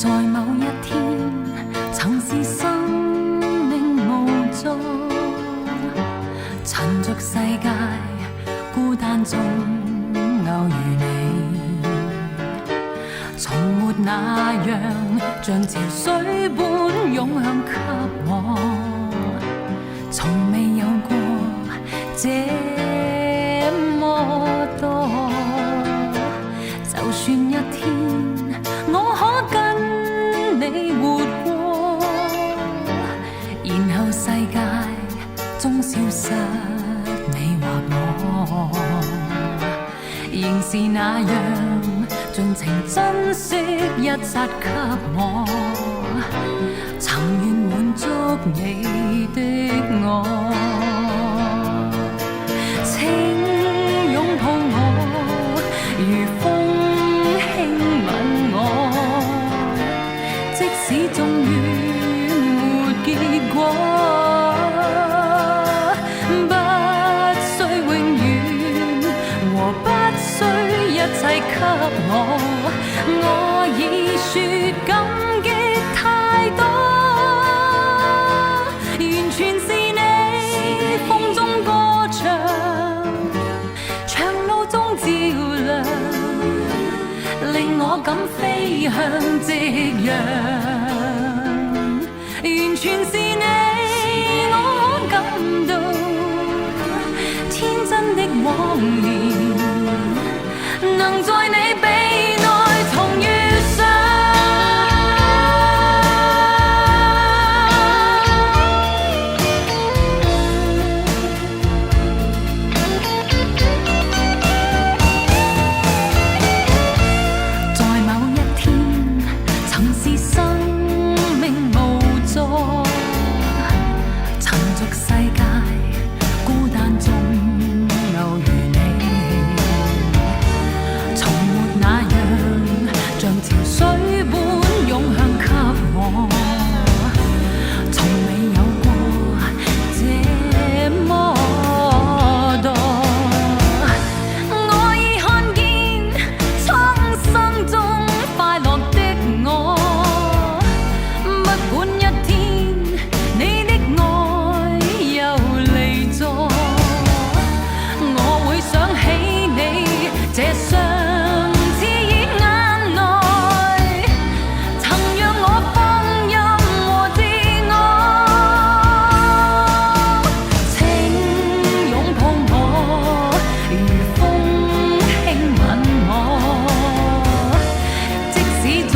在某一天，曾是生命無助，趁着世界孤單中偶遇你，從沒那樣像潮水般湧向給我，從未有過這麼多。就算一天我可跟你活過，然後世界終消失你或我，仍是那樣盡情珍惜一剎給我，曾願滿足你的我，請擁抱我，如風輕吻我，即使終於沒結果，不需永遠和不需一切給我已說感激太多，完全是你風中歌唱，長路中照亮，令我敢飛向夕陽，完全是你我可感到天真的往年，能在你臂內重遇上。在某一天，曾是生命無助，趁着世界孤單中偶遇你，從沒那樣像潮水般湧向給我，從未有過這麼多。我已看見蒼生中快樂的我，不管一天你的愛又離座，我會想起你這雙刺眼眼內，曾讓我放任和自我，請擁抱我，如風輕吻我，即使終